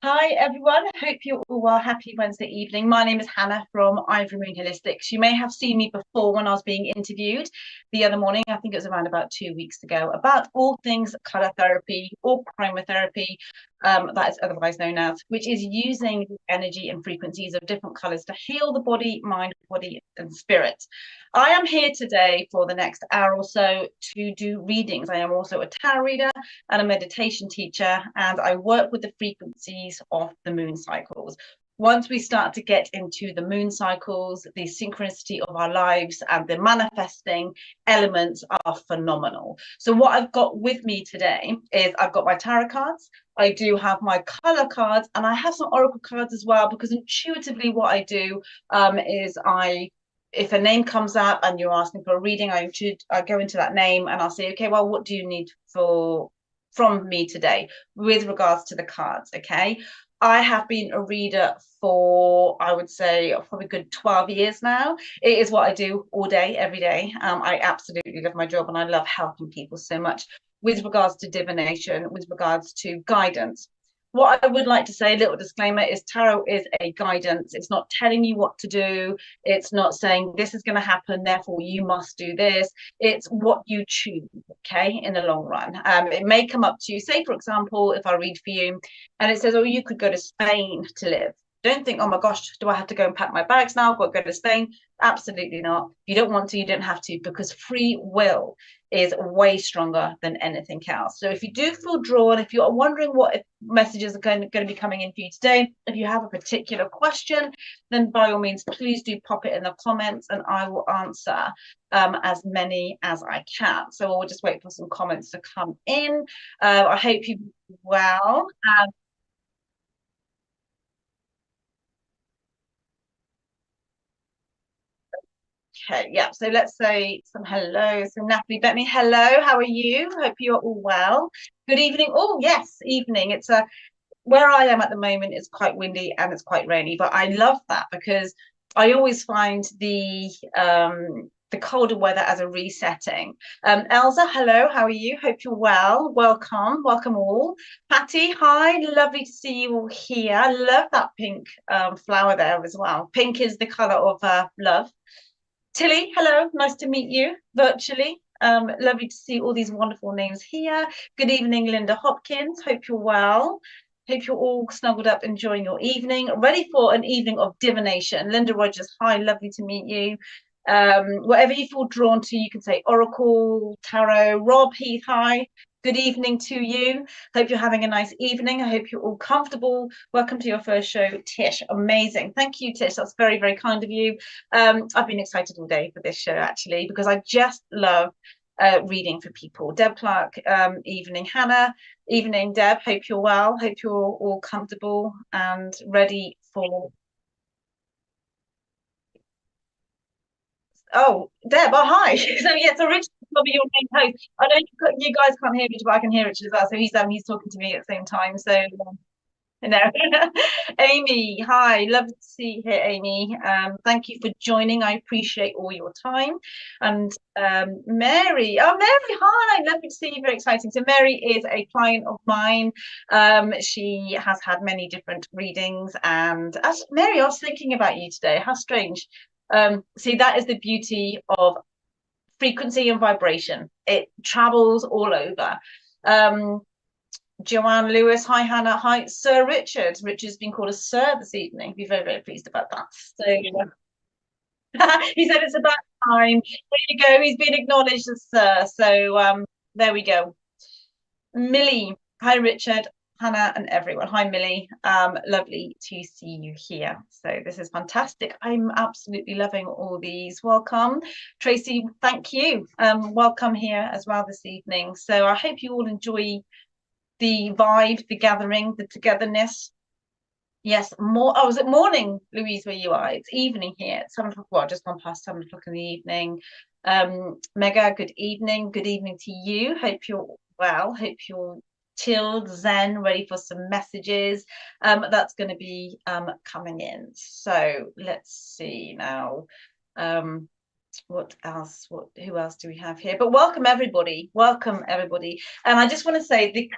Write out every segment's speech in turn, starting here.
Hi everyone, hope you're all well. Happy Wednesday evening. My name is Hannah from Ivory Moon Holistics. You may have seen me before when I was being interviewed the other morning. I think it was around about 2 weeks ago, about all things colour therapy or chromotherapy, that is otherwise known as, which is using the energy and frequencies of different colours to heal the body, mind, body, and spirit. I am here today for the next hour or so to do readings. I am also a tarot reader and a meditation teacher, and I work with the frequencies of the moon cycles. Once we start to get into the moon cycles, the synchronicity of our lives and the manifesting elements are phenomenal. So what I've got with me today is I've got my tarot cards, I do have my color cards, and I have some oracle cards as well, because intuitively what I do is if a name comes up and you're asking for a reading, I go into that name and I'll say, okay, well, what do you need from me today with regards to the cards? Okay, I have been a reader for, I would say, probably a good 12 years now. It is what I do all day, every day. I absolutely love my job and I love helping people so much with regards to divination, with regards to guidance. What I would like to say, a little disclaimer, is tarot is a guidance. It's not telling you what to do. It's not saying this is going to happen, therefore you must do this. It's what you choose, okay, in the long run. It may come up to you, say, for example, if I read for you and it says, oh, you could go to Spain to live. Don't think, oh my gosh, do I have to go and pack my bags now? I've got to go to Spain. Absolutely not. If you don't want to, you don't have to, because free will is way stronger than anything else. So if you do feel drawn, if you're wondering what messages are going to be coming in for you today, if you have a particular question, then by all means, please do pop it in the comments and I will answer as many as I can. So we'll just wait for some comments to come in. I hope you well. Okay, yeah, so let's say some hello. So Natalie Bentley, hello, how are you? Hope you're all well. Good evening. Oh, yes, evening. It's a where I am at the moment is quite windy and it's quite rainy, but I love that because I always find the colder weather as a resetting. Elsa, hello, how are you? Hope you're well. Welcome all. Patty, hi, lovely to see you all here. I love that pink flower there as well. Pink is the color of love. Tilly, hello, nice to meet you virtually. Lovely to see all these wonderful names here. Good evening, Linda Hopkins. Hope you're well. Hope you're all snuggled up, enjoying your evening, ready for an evening of divination. Linda Rogers, hi, lovely to meet you. Whatever you feel drawn to, you can say Oracle, Tarot. Rob Heath, hi. Good evening to you. Hope you're having a nice evening. I hope you're all comfortable. Welcome to your first show, Tish. Amazing. Thank you, Tish. That's very, very kind of you. I've been excited all day for this show, actually, because I just love reading for people. Deb Clark, evening. Hannah, evening. Deb, hope you're well. Hope you're all comfortable and ready for. Oh, Deb, oh, hi. So, yes, Richard's probably your main host. I know you guys can't hear Richard, but I can hear Richard as well. So he's talking to me at the same time. So, no. Amy, hi, lovely to see you here, Amy. Thank you for joining. I appreciate all your time. And Mary, oh, Mary, hi, lovely to see you. Very exciting. So Mary is a client of mine. She has had many different readings. And as Mary, I was thinking about you today. How strange. See, that is the beauty of frequency and vibration. It travels all over. Joanne Lewis, hi Hannah, hi Sir Richard. Richard's been called a Sir this evening. Be very, very pleased about that. So he said it's about time. There you go. He's been acknowledged as Sir. So there we go. Millie, hi Richard, Hannah, and everyone. Hi Millie. Lovely to see you here. So this is fantastic. I'm absolutely loving all these. Welcome, Tracy. Thank you. Welcome here as well this evening. So I hope you all enjoy the vibe, the gathering, the togetherness. Yes, more. Oh, is it morning, Louise, where you are? It's evening here. It's 7 o'clock. Well, just gone past 7 o'clock in the evening. Mega, good evening. Good evening to you. Hope you're well. Hope you're chilled, zen, ready for some messages. That's going to be coming in. So let's see now. What else, who else do we have here? But welcome everybody, and I just want to say the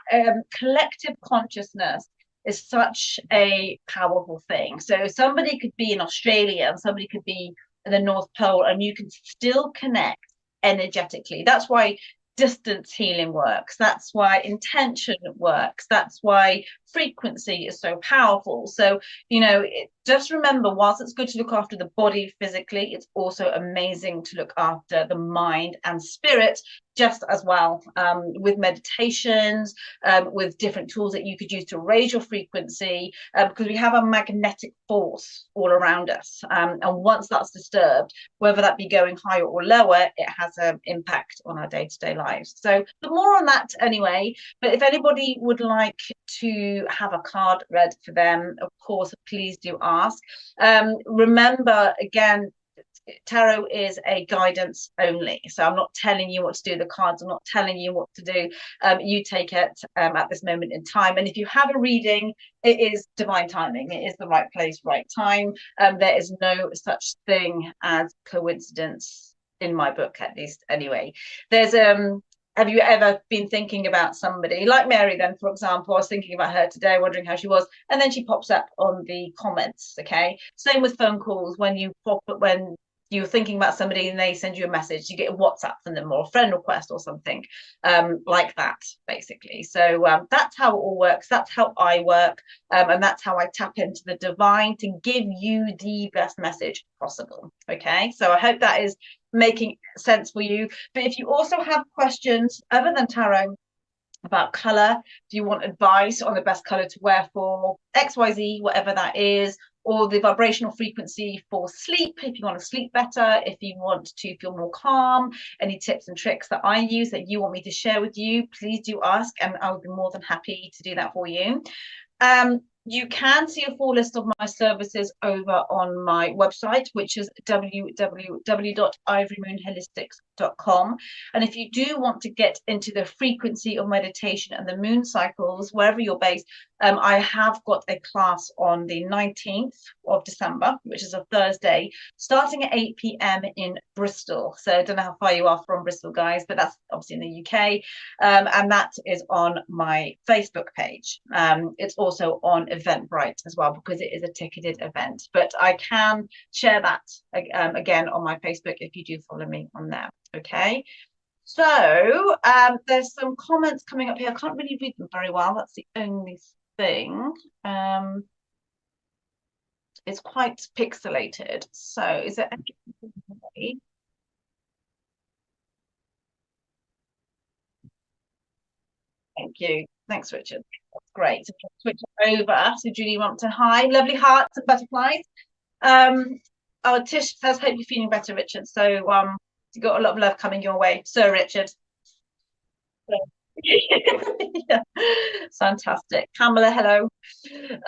collective consciousness is such a powerful thing. So somebody could be in Australia and somebody could be in the North Pole, and you can still connect energetically. That's why distance healing works. That's why intention works. That's why frequency is so powerful. So, just remember, whilst it's good to look after the body physically, it's also amazing to look after the mind and spirit just as well, with meditations, with different tools that you could use to raise your frequency, because we have a magnetic force all around us. And once that's disturbed, whether that be going higher or lower, it has an impact on our day-to-day lives. So but more on that anyway. But if anybody would like to have a card read for them, of course, please do ask. Remember, again, tarot is a guidance only, so I'm not telling you what to do the cards. I'm not telling you what to do. You take it at this moment in time, and if you have a reading, it is divine timing. It is the right place, right time. There is no such thing as coincidence in my book, at least anyway. There's have you ever been thinking about somebody like Mary then, for example? I was thinking about her today, wondering how she was, and then she pops up on the comments. Okay, same with phone calls. When you're thinking about somebody and they send you a message, you get a WhatsApp from them or a friend request or something like that, basically. So that's how it all works. That's how I work, and that's how I tap into the divine to give you the best message possible. Okay, so I hope that is making sense for you. But if you also have questions other than tarot about color, do you want advice on the best color to wear for XYZ, whatever that is, or the vibrational frequency for sleep, if you want to sleep better, if you want to feel more calm, any tips and tricks that I use that you want me to share with you, please do ask, and I would be more than happy to do that for you. You can see a full list of my services over on my website, which is www.ivorymoonholistics.com. And if you do want to get into the frequency of meditation and the moon cycles, wherever you're based, I have got a class on the 19th of December, which is a Thursday, starting at 8 p.m. in Bristol. So I don't know how far you are from Bristol, guys, but that's obviously in the UK. And that is on my Facebook page. It's also on Eventbrite as well, because it is a ticketed event. But I can share that again on my Facebook if you do follow me on there. Okay. So there's some comments coming up here. I can't really read them very well. That's the only thing. It's quite pixelated. So is it? Thank you. Thanks, Richard. That's great. So switch it over. So Julie Rompton, hi. Lovely hearts and butterflies. Oh, Tish says, hope you're feeling better, Richard. So you got a lot of love coming your way, Sir Richard. Yeah. Fantastic. Pamela, hello.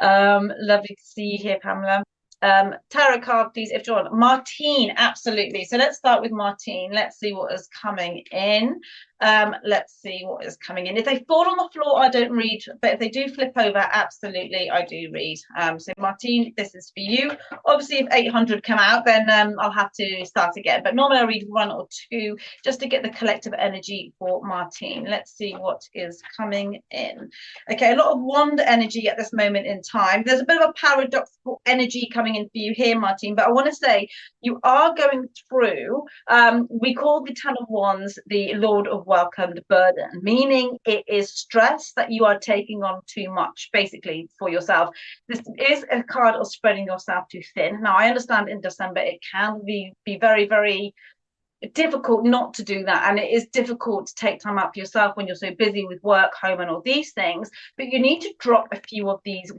Lovely to see you here, Pamela. Tarot card, please, if John. Martine, absolutely. So let's start with Martine. Let's see what is coming in. Let's see what is coming in. If they fall on the floor, I don't read, but if they do flip over, absolutely, I do read. So Martine, this is for you. Obviously, if 800 come out, then I'll have to start again. But normally I read one or two just to get the collective energy for Martine. Let's see what is coming in. Okay, a lot of wand energy at this moment in time. There's a bit of a paradoxical energy coming in for you here, Martine, but I want to say you are going through, we call the Ten of Wands the Lord of Welcomed Burden, meaning it is stress that you are taking on too much, basically, for yourself. This is a card of spreading yourself too thin. Now, I understand in December it can be very, very difficult not to do that, and it is difficult to take time out for yourself when you're so busy with work, home, and all these things. But you need to drop a few of these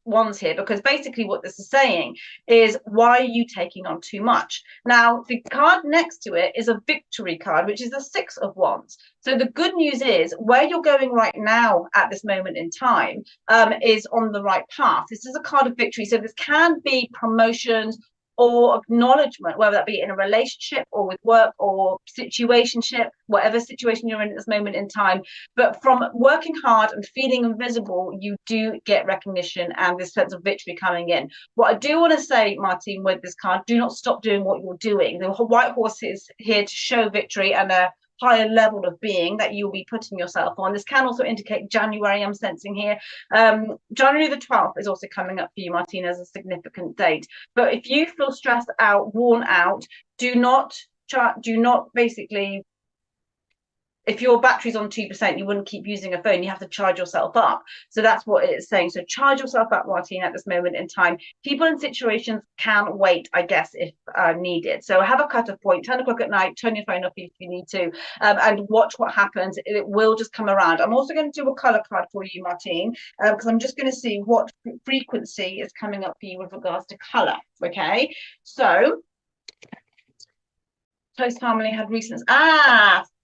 ones here, because basically what this is saying is, why are you taking on too much? Now, the card next to it is a victory card, which is the Six of Wands. So the good news is, where you're going right now at this moment in time is on the right path. This is a card of victory. So this can be promotions or acknowledgement, whether that be in a relationship or with work or situationship, whatever situation you're in at this moment in time. But from working hard and feeling invisible, you do get recognition and this sense of victory coming in. What I do want to say, Martine, with this card, do not stop doing what you're doing. The white horse is here to show victory and a higher level of being that you'll be putting yourself on. This can also indicate January, I'm sensing here. January the 12th is also coming up for you, Martina, as a significant date. But if you feel stressed out, worn out, do not basically, if your battery's on 2%, you wouldn't keep using a phone. You have to charge yourself up. So that's what it's saying. So charge yourself up, Martina, at this moment in time. People in situations can wait, I guess, if needed. So have a cut-off point, 10 o'clock at night, turn your phone off if you need to, and watch what happens. It will just come around. I'm also going to do a colour card for you, Martine, because I'm just going to see what frequency is coming up for you with regards to colour, okay? So close family had recent,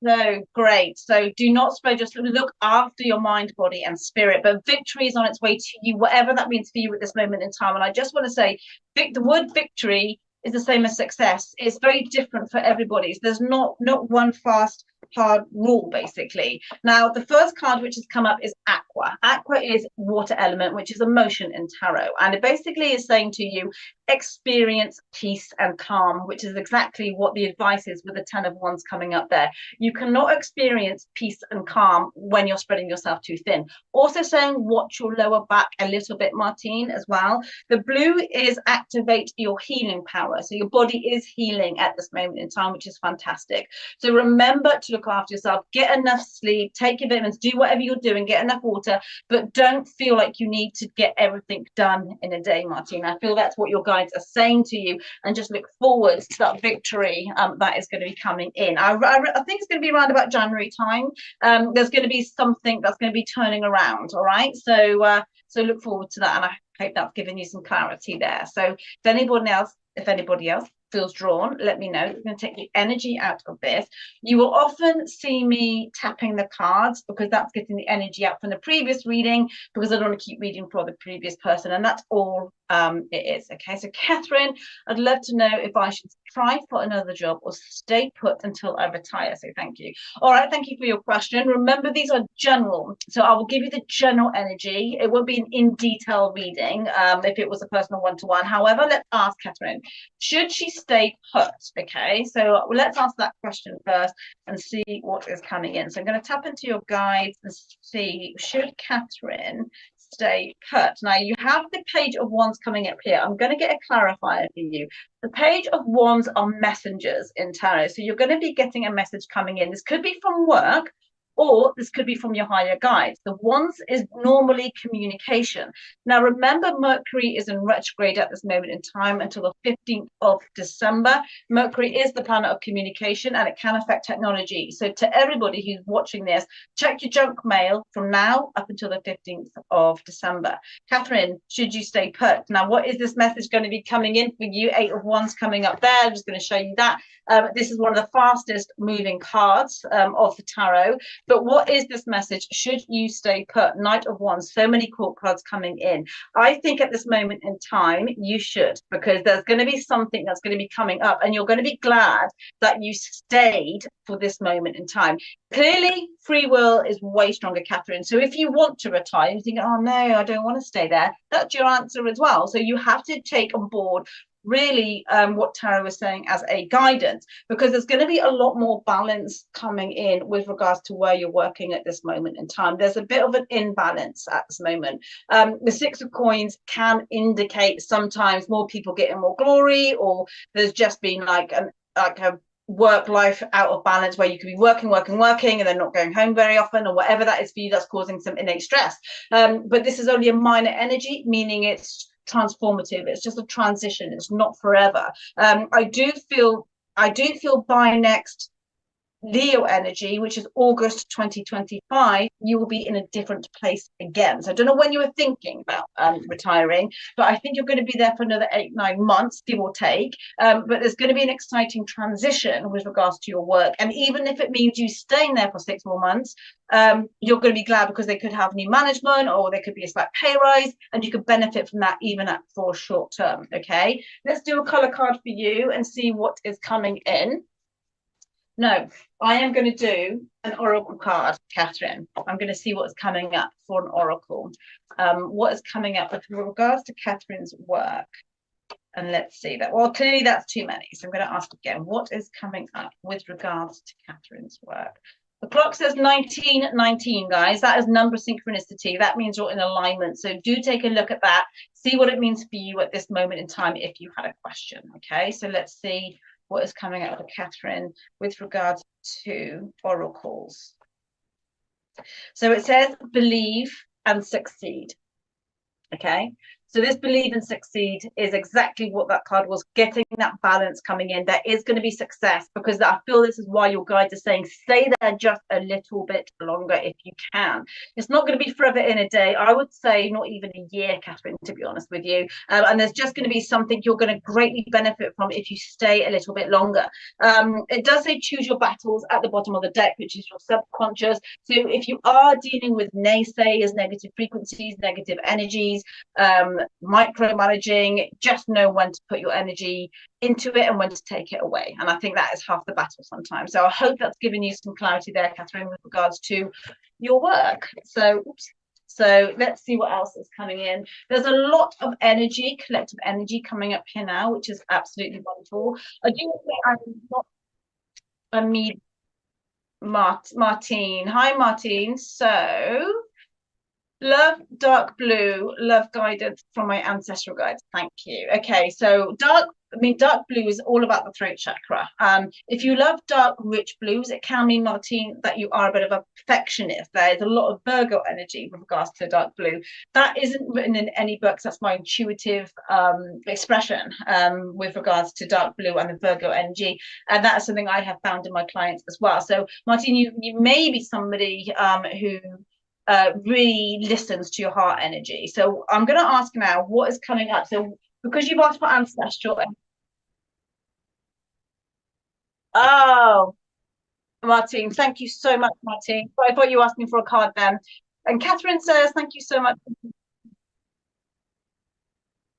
so great. So do not spread, just look after your mind, body and spirit. But victory is on its way to you, whatever that means for you at this moment in time. And I just want to say, the word victory is the same as success. It's very different for everybody. There's not one fast hard rule, basically. Now the first card which has come up is aqua. Aqua is water element, which is emotion in tarot, and it basically is saying to you, experience peace and calm, which is exactly what the advice is with the 10 of wands coming up there. You cannot experience peace and calm when you're spreading yourself too thin. Also saying watch your lower back a little bit, Martine, as well. The blue is activate your healing power, so your body is healing at this moment in time, which is fantastic. So remember to look after yourself, get enough sleep, take your vitamins, do whatever you're doing, get enough water, but don't feel like you need to get everything done in a day, Martine. I feel that's what your guides are saying to you, and just look forward to that victory that is going to be coming in. I think it's going to be around about January time. There's going to be something that's going to be turning around, all right? So look forward to that, and I hope that's given you some clarity there. So if anybody else feels drawn, let me know. I'm going to take the energy out of this. You will often see me tapping the cards because that's getting the energy out from the previous reading, because I don't want to keep reading for the previous person, and that's all it is. Okay, so Catherine, I'd love to know if I should try for another job or stay put until I retire. So thank you. All right, thank you for your question. Remember, these are general, so I will give you the general energy. It won't be an in detail reading if it was a personal one-to-one. However, let's ask Catherine, should she stay put? Okay, so let's answer that question first and see what is coming in. So I'm going to tap into your guides and see, should Catherine stay put? Now you have the page of wands coming up here. I'm going to get a clarifier for you. The page of wands are messengers in tarot, so you're going to be getting a message coming in. This could be from work, or this could be from your higher guides. The wands is normally communication. Now, remember, Mercury is in retrograde at this moment in time until the 15th of December. Mercury is the planet of communication, and it can affect technology. So to everybody who's watching this, check your junk mail from now up until the 15th of December. Catherine, should you stay put? Now, what is this message going to be coming in for you? 8 of wands coming up there. I'm just going to show you that. This is one of the fastest moving cards of the tarot. But what is this message? Should you stay put? Knight of Wands, so many court cards coming in. I think at this moment in time, you should, because there's going to be something that's going to be coming up, and you're going to be glad that you stayed for this moment in time. Clearly, free will is way stronger, Catherine. So if you want to retire, you think, oh no, I don't want to stay there, that's your answer as well. So you have to take on board really what tarot is saying as a guidance, because there's going to be a lot more balance coming in with regards to where you're working at this moment in time. There's a bit of an imbalance at this moment. The 6 of coins can indicate sometimes more people getting more glory, or there's just been like a work life out of balance where you could be working and then not going home very often, or whatever that is for you, that's causing some innate stress. But this is only a minor energy, meaning it's transformative. It's just a transition. It's not forever. I do feel by next Leo energy, which is August 2025, you will be in a different place again. So I don't know when you were thinking about retiring, but I think you're going to be there for another 8-9 months, give or take. But there's going to be an exciting transition with regards to your work. And even if it means you staying there for 6 more months, you're going to be glad, because they could have new management, or there could be a slight pay rise, and you could benefit from that even for short term. Okay, let's do a color card for you and see what is coming in. No, I am going to do an oracle card, Catherine. I'm going to see what's coming up for an oracle. What is coming up with regards to Catherine's work? And let's see that. Well, clearly that's too many. So I'm going to ask again, what is coming up with regards to Catherine's work? The clock says 1919, guys. That is number synchronicity. That means you're in alignment. So do take a look at that. See what it means for you at this moment in time if you had a question. Okay, so let's see what is coming up for Catherine with regards to oracles. So it says believe and succeed. Okay, so this believe and succeed is exactly what that card was, getting that balance coming in. There is going to be success, because I feel this is why your guides are saying stay there just a little bit longer if you can. It's not going to be forever in a day. I would say not even a year, Catherine, to be honest with you. And there's just going to be something you're going to greatly benefit from if you stay a little bit longer. It does say choose your battles at the bottom of the deck, which is your subconscious. So if you are dealing with naysayers, negative frequencies, negative energies, micromanaging, just know when to put your energy into it and when to take it away. And I think that is half the battle sometimes. So I hope that's given you some clarity there, Catherine, with regards to your work. So let's see what else is coming in. There's a lot of energy, collective energy coming up here now, which is absolutely wonderful. I do think I'm not a me, Martine. Hi, Martine. So love dark blue, love guidance from my ancestral guides. Thank you. Okay, so dark blue is all about the throat chakra. If you love dark, rich blues, it can mean, Martine, that you are a bit of a perfectionist. There's a lot of Virgo energy with regards to dark blue. That isn't written in any books. That's my intuitive expression with regards to dark blue and the Virgo energy. And that's something I have found in my clients as well. So, Martine, you may be somebody who really listens to your heart energy. So I'm going to ask now what is coming up. So because you've asked for ancestral. Oh, Martine, thank you so much, Martine. So I thought you asked me for a card then. And Catherine says, thank you so much.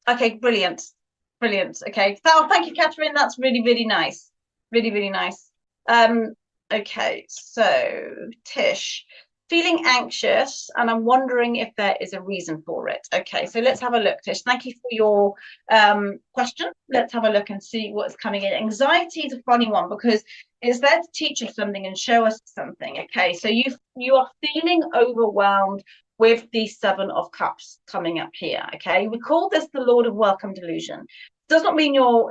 Okay, brilliant. Brilliant. Okay. So thank you, Catherine. That's really, really nice. Really, really nice. Okay, so Tish. Feeling anxious, and I'm wondering if there is a reason for it. Okay, so let's have a look, Tish. Thank you for your question. Let's have a look and see what's coming in. Anxiety is a funny one because it's there to teach us something and show us something. Okay, so you are feeling overwhelmed with the Seven of Cups coming up here. Okay, we call this the Lord of Welcome delusion. Does not mean you're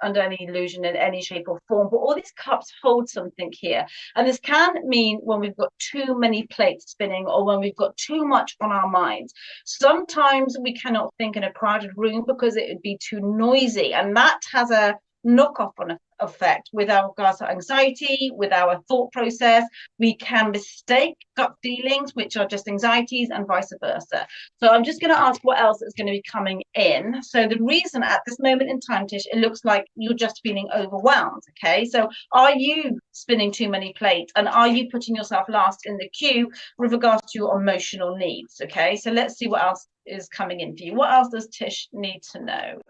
under any illusion in any shape or form, but all these cups hold something here. And this can mean when we've got too many plates spinning or when we've got too much on our minds. Sometimes we cannot think in a crowded room because it would be too noisy. And that has a knock-off on effect with our regards to anxiety, with our thought process. We can mistake gut feelings, which are just anxieties, and vice versa. So I'm just going to ask what else is going to be coming in. So the reason at this moment in time, Tish, it looks like you're just feeling overwhelmed. Okay, so are you spinning too many plates, and are you putting yourself last in the queue with regards to your emotional needs? Okay, so let's see what else is coming in for you. What else does Tish need to know?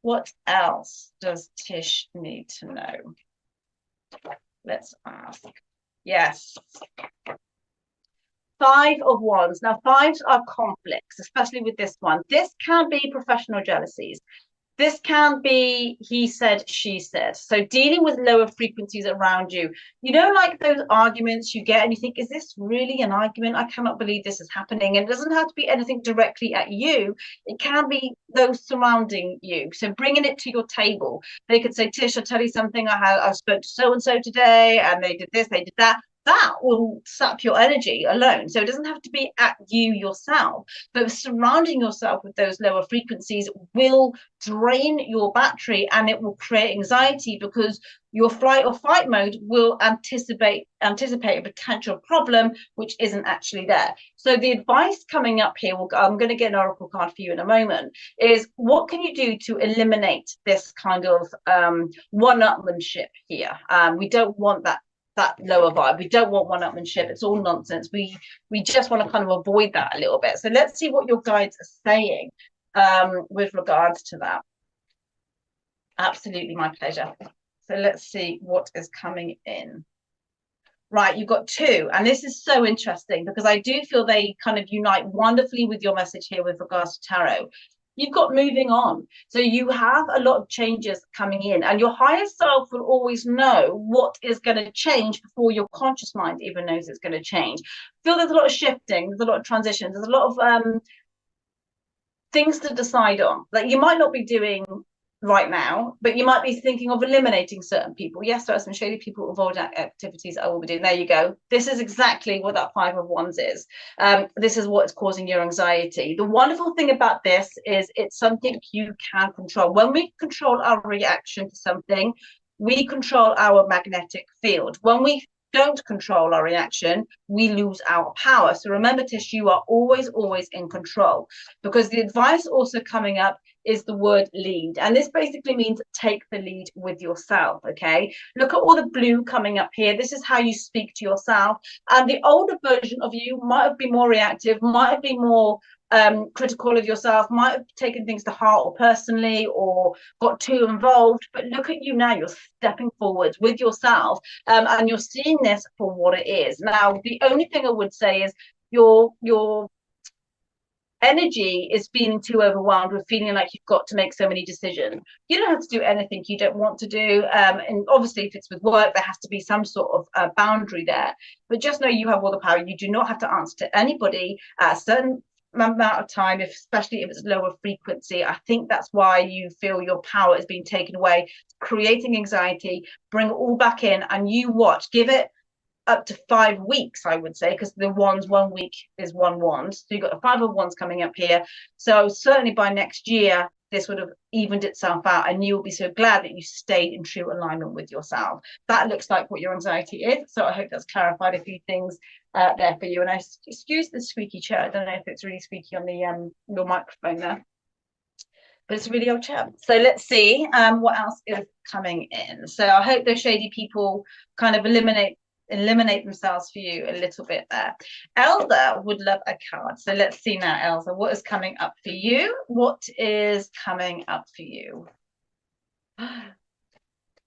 What else does Tish need to know? Let's ask. Yes. Five of Wands. Now, fives are conflicts, especially with this one. This can be professional jealousies. This can be he said, she said. So dealing with lower frequencies around you, you know, like those arguments you get and you think, is this really an argument? I cannot believe this is happening. And it doesn't have to be anything directly at you. It can be those surrounding you. So bringing it to your table. They could say, Tish, I'll tell you something. I spoke to so-and-so today and they did this, they did that. That will sap your energy alone. So it doesn't have to be at you yourself, but surrounding yourself with those lower frequencies will drain your battery and it will create anxiety because your flight or fight mode will anticipate a potential problem which isn't actually there. So the advice coming up here, I'm going to get an oracle card for you in a moment, is what can you do to eliminate this kind of one-upmanship here? We don't want that lower vibe. We don't want one-upmanship. It's all nonsense. We just want to kind of avoid that a little bit. So let's see what your guides are saying with regards to that. Absolutely, my pleasure. So let's see what is coming in. Right, you've got two, and this is so interesting because I do feel they kind of unite wonderfully with your message here with regards to tarot. you've got moving on. So you have a lot of changes coming in, and your higher self will always know what is going to change before your conscious mind even knows it's going to change. I feel there's a lot of shifting, there's a lot of transitions, there's a lot of things to decide on that you might not be doing right now, but you might be thinking of eliminating certain people. Yes, there are some shady people involved in activities I will be doing. There you go. This is exactly what that 5 of Wands is. This is what's causing your anxiety. The wonderful thing about this is it's something you can control. When we control our reaction to something, we control our magnetic field. When we don't control our reaction, we lose our power. So remember, Tish, you are always, always in control, because the advice also coming up is the word lead. And this basically means take the lead with yourself, okay? Look at all the blue coming up here. This is how you speak to yourself. And the older version of you might have been more reactive, might have been more critical of yourself, might have taken things to heart or personally, or got too involved. But look at you now, you're stepping forward with yourself, and you're seeing this for what it is. Now, the only thing I would say is your energy is feeling too overwhelmed with feeling like you've got to make so many decisions. You don't have to do anything you don't want to do, and obviously if it's with work, there has to be some sort of boundary there, but just know you have all the power. You do not have to answer to anybody at a certain amount of time, especially if it's lower frequency. I think that's why you feel your power is being taken away, creating anxiety. Bring it all back in, and you watch. Give it up to 5 weeks, I would say, because the wands, 1 week is one wand. So you've got the 5 of Wands coming up here. So certainly by next year, this would have evened itself out, and you will be so glad that you stayed in true alignment with yourself. That looks like what your anxiety is. So I hope that's clarified a few things there for you. And I excuse the squeaky chair. I don't know if it's really squeaky on the your microphone there, but it's a really old chair. So let's see what else is coming in. So I hope those shady people kind of eliminate themselves for you a little bit there. Elsa would love a card. So let's see now, Elsa, what is coming up for you? What is coming up for you?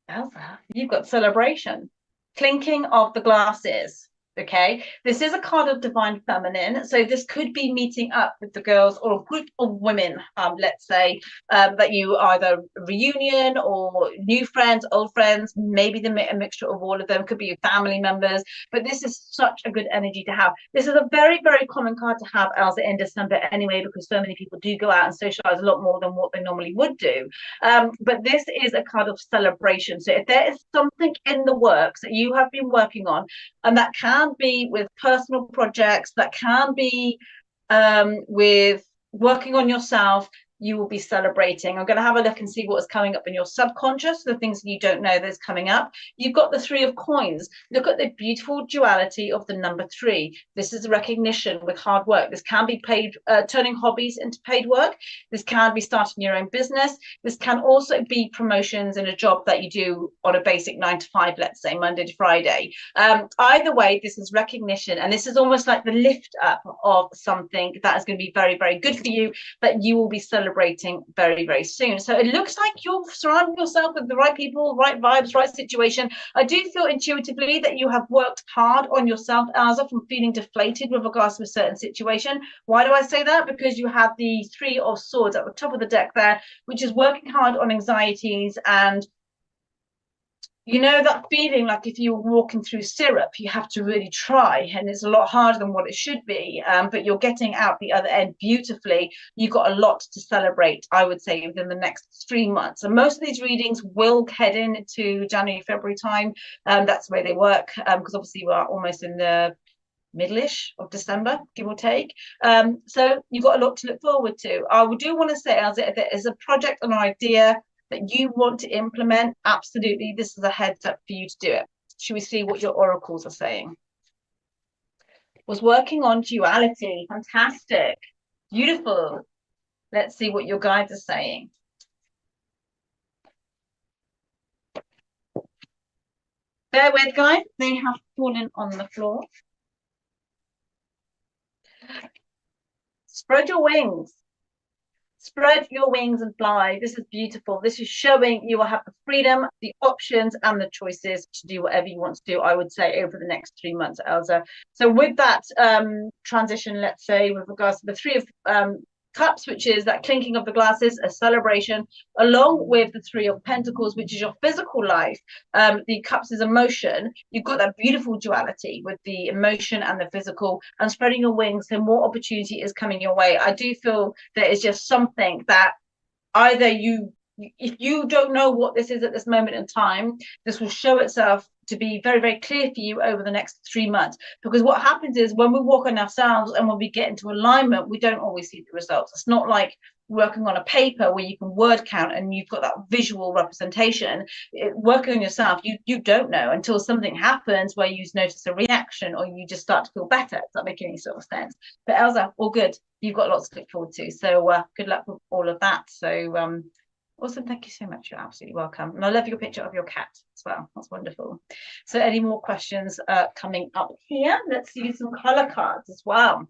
Elsa, you've got celebration. Clinking of the glasses. Okay, this is a card of divine feminine, so this could be meeting up with the girls or a group of women, let's say, that you either reunion or new friends, old friends, maybe a mixture of all of them. Could be your family members, but this is such a good energy to have. This is a very, very common card to have, Elsa, in December anyway, because so many people do go out and socialize a lot more than what they normally would do. But this is a card of celebration. So if there is something in the works that you have been working on, and that can be with personal projects, that can be with working on yourself, you will be celebrating. I'm going to have a look and see what is coming up in your subconscious, the things that you don't know that's coming up. You've got the 3 of coins. Look at the beautiful duality of the number 3. This is recognition with hard work. This can be paid, turning hobbies into paid work. This can be starting your own business. This can also be promotions in a job that you do on a basic 9 to 5, let's say Monday to Friday. Either way, this is recognition, and this is almost like the lift up of something that is going to be very, very good for you, that you will be celebrating very, very soon. So it looks like you're surrounding yourself with the right people, right vibes, right situation. I do feel intuitively that you have worked hard on yourself, Elsa, from feeling deflated with regards to a certain situation. Why do I say that? Because you have the 3 of Swords at the top of the deck there, which is working hard on anxieties. And you know that feeling like if you were walking through syrup, you have to really try, and it's a lot harder than what it should be, but you're getting out the other end beautifully. You've got a lot to celebrate, I would say, within the next 3 months. And most of these readings will head into January, February time. That's the way they work, because obviously we're almost in the middle-ish of December, give or take. So you've got a lot to look forward to. I do want to say, Elsa, if there is a project, an idea that you want to implement, absolutely, this is a heads up for you to do it. Should we see what your oracles are saying? Was working on duality. Fantastic. Beautiful. Let's see what your guides are saying. Bear with, guys. They have fallen on the floor. Spread your wings. Spread your wings and fly. This is beautiful. This is showing you will have the freedom, the options, and the choices to do whatever you want to do, I would say, over the next 3 months, Elsa. So with that transition, let's say, with regards to the 3 of Cups, which is that clinking of the glasses, a celebration, along with the Three of Pentacles, which is your physical life. The Cups is emotion. You've got that beautiful duality with the emotion and the physical, and spreading your wings, so more opportunity is coming your way. I do feel there is just something that either if you don't know what this is at this moment in time, this will show itself to be very, very clear for you over the next 3 months. Because what happens is when we work on ourselves and when we get into alignment, we don't always see the results. It's not like working on a paper where you can word count and you've got that visual representation. Working on yourself, you don't know until something happens where you notice a reaction or you just start to feel better. Does that make any sort of sense? But Elsa, all good. You've got lots to look forward to. So good luck with all of that. So awesome, thank you so much. You're absolutely welcome. And I love your picture of your cat as well. That's wonderful. So any more questions coming up here? Let's see some color cards as well.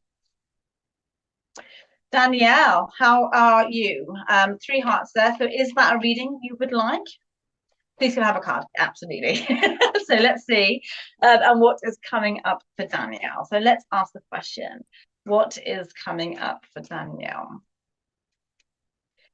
Danielle, how are you? 3 hearts there. So is that a reading you would like? Please can have a card. Absolutely. So let's see. And what is coming up for Danielle? So let's ask the question. What is coming up for Danielle?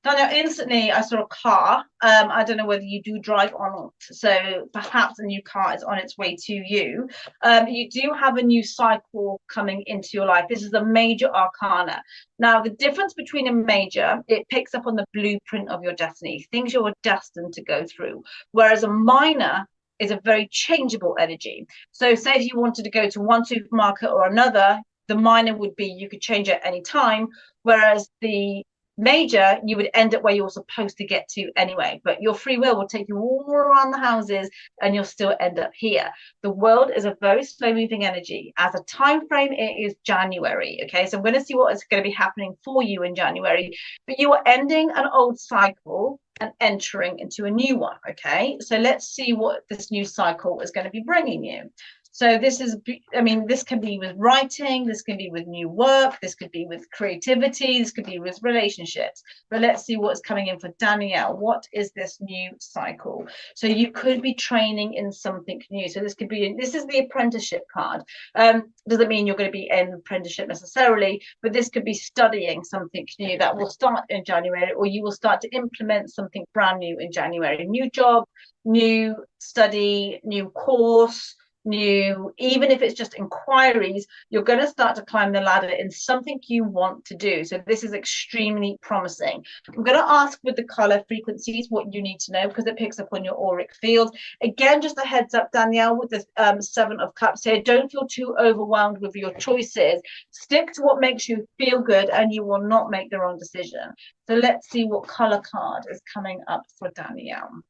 Danielle, instantly I saw a car. I don't know whether you do drive or not. So perhaps a new car is on its way to you. You do have a new cycle coming into your life. This is a major arcana. Now, the difference between a major, it picks up on the blueprint of your destiny, things you're destined to go through. Whereas a minor is a very changeable energy. So say if you wanted to go to one supermarket or another, the minor would be you could change at any time. Whereas the major, you would end up where you're supposed to get to anyway, but your free will take you all around the houses and you'll still end up here. The world is a very slow moving energy. As a time frame, it is January. Okay, so I'm going to see what is going to be happening for you in January, but you are ending an old cycle and entering into a new one. Okay, so let's see what this new cycle is going to be bringing you. So this is, I mean, this can be with writing, this can be with new work, this could be with creativity, this could be with relationships. But let's see what's coming in for Danielle. What is this new cycle? So you could be training in something new. So this could be, this is the apprenticeship card. Doesn't mean you're going to be in apprenticeship necessarily, but this could be studying something new that will start in January, or you will start to implement something brand new in January. New job, new study, new course, new, even if it's just inquiries, you're going to start to climb the ladder in something you want to do. So this is extremely promising. I'm going to ask with the color frequencies what you need to know, because it picks up on your auric field. Again, just a heads up, Danielle, with the 7 of Cups here, don't feel too overwhelmed with your choices. Stick to what makes you feel good and you will not make the wrong decision. So let's see what color card is coming up for Danielle.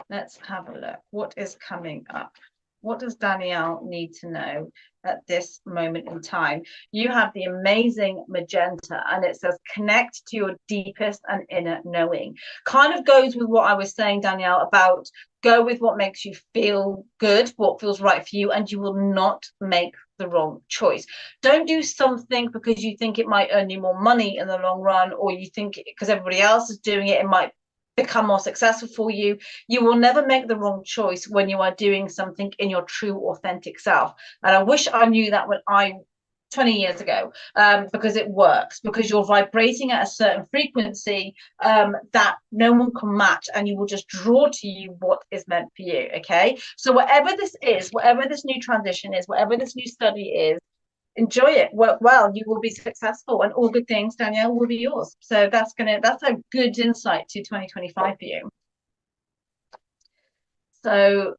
Let's have a look. What is coming up? What does Danielle need to know at this moment in time? You have the amazing magenta, and it says connect to your deepest and inner knowing. Kind of goes with what I was saying, Danielle, about go with what makes you feel good, what feels right for you, and you will not make the wrong choice. Don't do something because you think it might earn you more money in the long run, or you think because everybody else is doing it, it might become more successful for you. You will never make the wrong choice when you are doing something in your true authentic self. And I wish I knew that when 20 years ago, because it works, because you're vibrating at a certain frequency that no one can match, and you will just draw to you what is meant for you. Okay, so whatever this is, whatever this new transition is, whatever this new study is, enjoy it, work well, you will be successful, and all good things, Danielle, will be yours. So that's a good insight to 2025 for you. So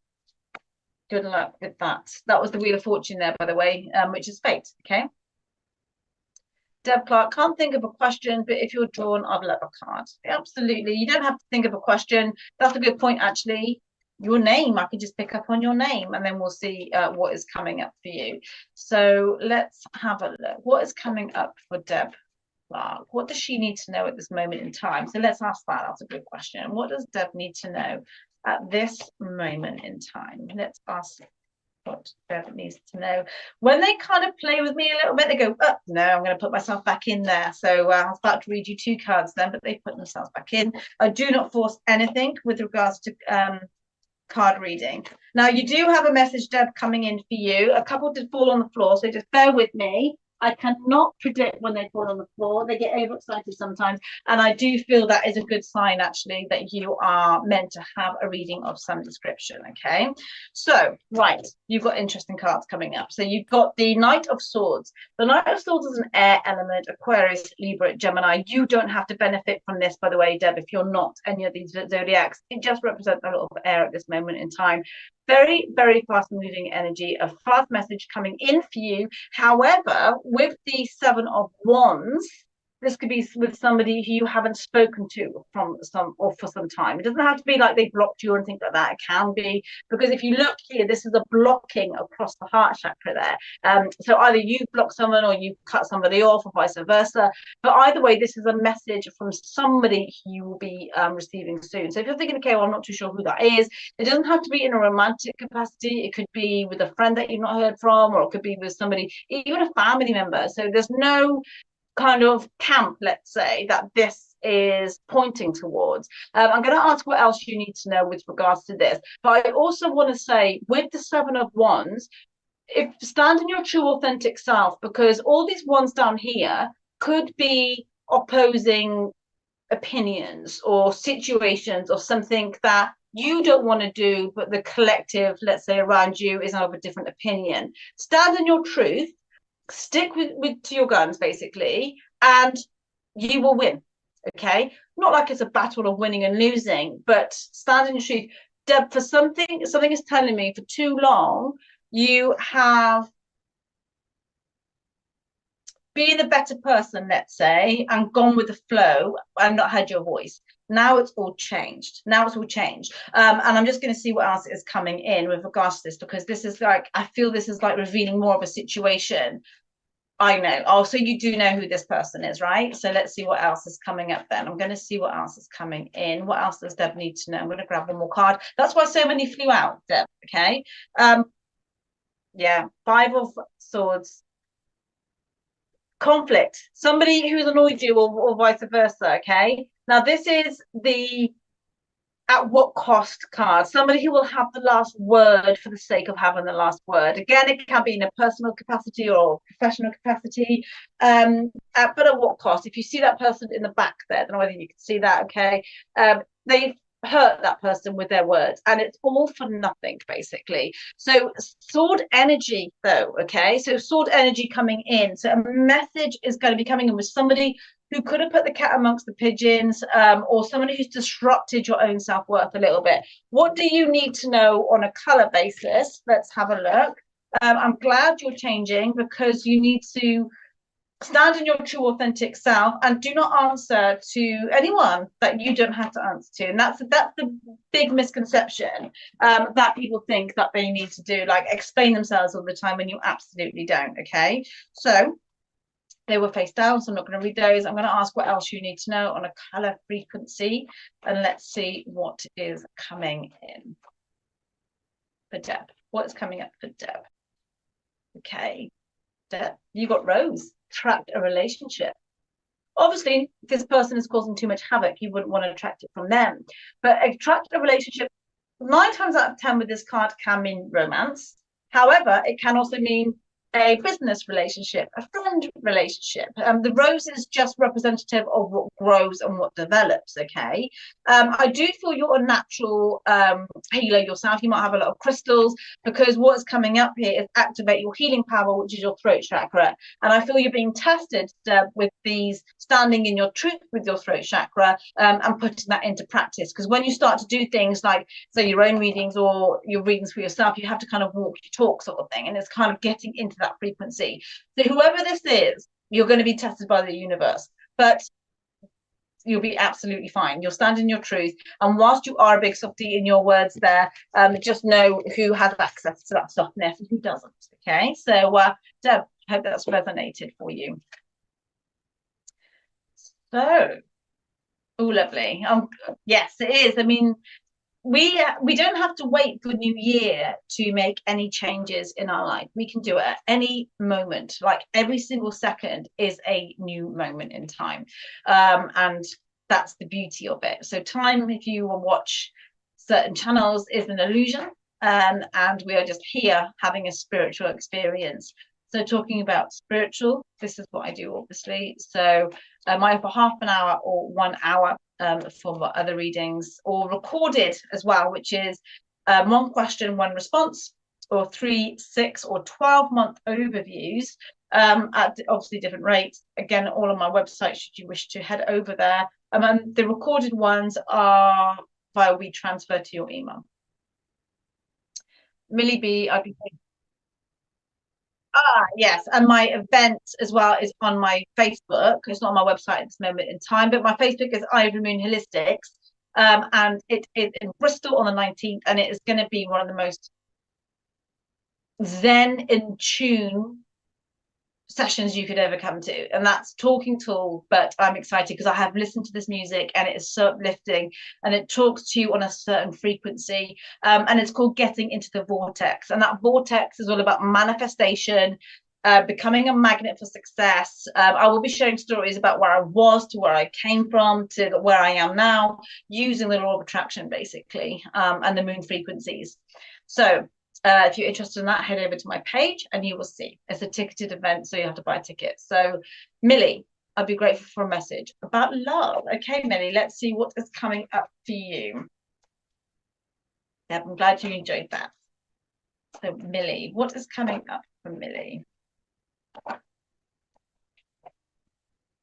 good luck with that. That was the Wheel of Fortune there, by the way, which is fate. Okay, Deb Clark, can't think of a question, but if you're drawn, I'll love a card. Absolutely, you don't have to think of a question. That's a good point, actually. Your name, I can just pick up on your name, and then we'll see what is coming up for you. So let's have a look. What is coming up for Deb Clark? What does she need to know at this moment in time? So let's ask that. That's a good question. What does Deb need to know at this moment in time? Let's ask what Deb needs to know. When they kind of play with me a little bit, they go, oh, no, I'm going to put myself back in there. So I'll start to read you 2 cards then, but they put themselves back in. I do not force anything with regards to card reading. Now, you do have a message, Deb, coming in for you. A couple did fall on the floor, so just bear with me. I cannot predict when they fall on the floor. They get overexcited sometimes. And I do feel that is a good sign, actually, that you are meant to have a reading of some description. Okay. So, right, you've got interesting cards coming up. So you've got the Knight of Swords. The Knight of Swords is an air element, Aquarius, Libra, Gemini. You don't have to benefit from this, by the way, Deb, if you're not any of these zodiacs. It just represents a lot of air at this moment in time. Very, very fast moving energy, a fast message coming in for you. However, with the Seven of Wands, this could be with somebody who you haven't spoken to for some time. It doesn't have to be like they blocked you or anything like that. It can be, because if you look here, this is a blocking across the heart chakra there. So either you block someone or you cut somebody off, or vice versa. But either way, this is a message from somebody you will be receiving soon. So if you're thinking, okay, well, I'm not too sure who that is, it doesn't have to be in a romantic capacity. It could be with a friend that you've not heard from, or it could be with somebody, even a family member. So there's no kind of camp, let's say, that this is pointing towards. I'm going to ask what else you need to know with regards to this. But I also want to say, with the Seven of Wands, if stand in your true authentic self, because all these ones down here could be opposing opinions or situations or something that you don't want to do, but the collective, let's say, around you is of a different opinion. Stand in your truth, stick to your guns, basically, and you will win. Okay, not like it's a battle of winning and losing, but stand in your truth. Deb, for something is telling me for too long you have been a better person, let's say, and gone with the flow and not had your voice. Now it's all changed. And I'm just going to see what else is coming in with regards to this, because this is like, I feel this is like revealing more of a situation. I know. Oh, so you do know who this person is, right? So let's see what else is coming up then. I'm going to see what else is coming in. What else does Deb need to know? I'm going to grab one more card. That's why so many flew out, Deb. Okay. Yeah. Five of Swords. Conflict. Somebody who's annoyed you, or vice versa. Okay. Now this is the at what cost card. Somebody who will have the last word for the sake of having the last word. Again, it can be in a personal capacity or professional capacity, but at what cost? If you see that person in the back there, I don't know whether you can see that, okay, they've hurt that person with their words, and it's all for nothing, basically. So sword energy, though, okay, so sword energy coming in, so a message is going to be coming in with somebody who could have put the cat amongst the pigeons, or somebody who's disrupted your own self-worth a little bit. What do you need to know on a color basis? Let's have a look. I'm glad you're changing, because you need to stand in your true authentic self and do not answer to anyone that you don't have to answer to. And that's the big misconception, that people think that they need to do, like explain themselves all the time, when you absolutely don't. Okay, so they were face down, so I'm not going to read those. I'm going to ask what else you need to know on a color frequency, and let's see what is coming in for Deb. What's coming up for Deb? Okay, Deb, you got Rose. Attract a relationship. Obviously, if this person is causing too much havoc, you wouldn't want to attract it from them. But attract a relationship, 9 times out of 10 with this card, can mean romance. However, it can also mean a business relationship, a friend relationship. The rose is just representative of what grows and what develops. Okay. I do feel you're a natural healer yourself. You might have a lot of crystals, because what's coming up here is activate your healing power, which is your throat chakra. And I feel you're being tested with these, standing in your truth with your throat chakra, and putting that into practice. Because when you start to do things like, say, your own readings or your readings for yourself, you have to kind of walk your talk, sort of thing. And it's kind of getting into that frequency. So whoever this is, you're going to be tested by the universe, but you'll be absolutely fine. You'll stand in your truth, and whilst you are a big softie in your words there, just know who has access to that softness and who doesn't. Okay, so Deb, I hope that's resonated for you. So, oh, lovely. Yes, it is. I mean, we don't have to wait for New Year to make any changes in our life. We can do it at any moment. Like, every single second is a new moment in time, and that's the beauty of it. So time, if you watch certain channels, is an illusion, and we are just here having a spiritual experience. So talking about spiritual, this is what I do, obviously. So either half an hour or 1 hour for other readings, or recorded as well, which is one question, one response, or 3, 6, or 12-month overviews at obviously different rates. Again, all on my website, should you wish to head over there. And the recorded ones are will be transferred to your email. Millie B, I'd be yes, and my event as well is on my Facebook. It's not on my website at this moment in time, but my Facebook is Ivory Moon Holistics, and it is in Bristol on the 19th, and it is going to be one of the most zen in tune sessions you could ever come to, and that's talking tool. But I'm excited because I have listened to this music and it is so uplifting, and it talks to you on a certain frequency, and it's called Getting into the Vortex, and that vortex is all about manifestation, becoming a magnet for success. I will be sharing stories about where I was to where I came from to where I am now, using the law of attraction basically, and the moon frequencies. So if you're interested in that, head over to my page and you will see. It's a ticketed event, so you have to buy a ticket. So Millie, I'd be grateful for a message about love. Okay, Millie, let's see what is coming up for you. Yep, I'm glad you enjoyed that. So Millie, what is coming up for Millie?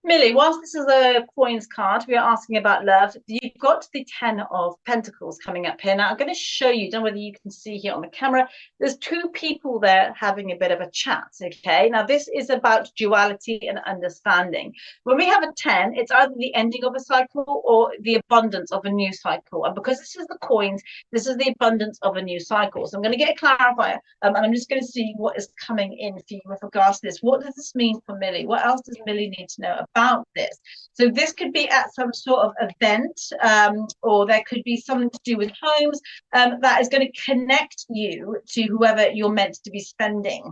Millie, whilst this is a coins card, we are asking about love. You've got the 10 of Pentacles coming up here. Now, I'm going to show you, don't know whether you can see here on the camera, there's two people there having a bit of a chat, okay? Now, this is about duality and understanding. When we have a 10, it's either the ending of a cycle or the abundance of a new cycle. And because this is the coins, this is the abundance of a new cycle. So I'm going to get a clarifier, and I'm just going to see what is coming in for you with regards to this. What does this mean for Millie? What else does Millie need to know about this? So this could be at some sort of event, or there could be something to do with homes, that is going to connect you to whoever you're meant to be spending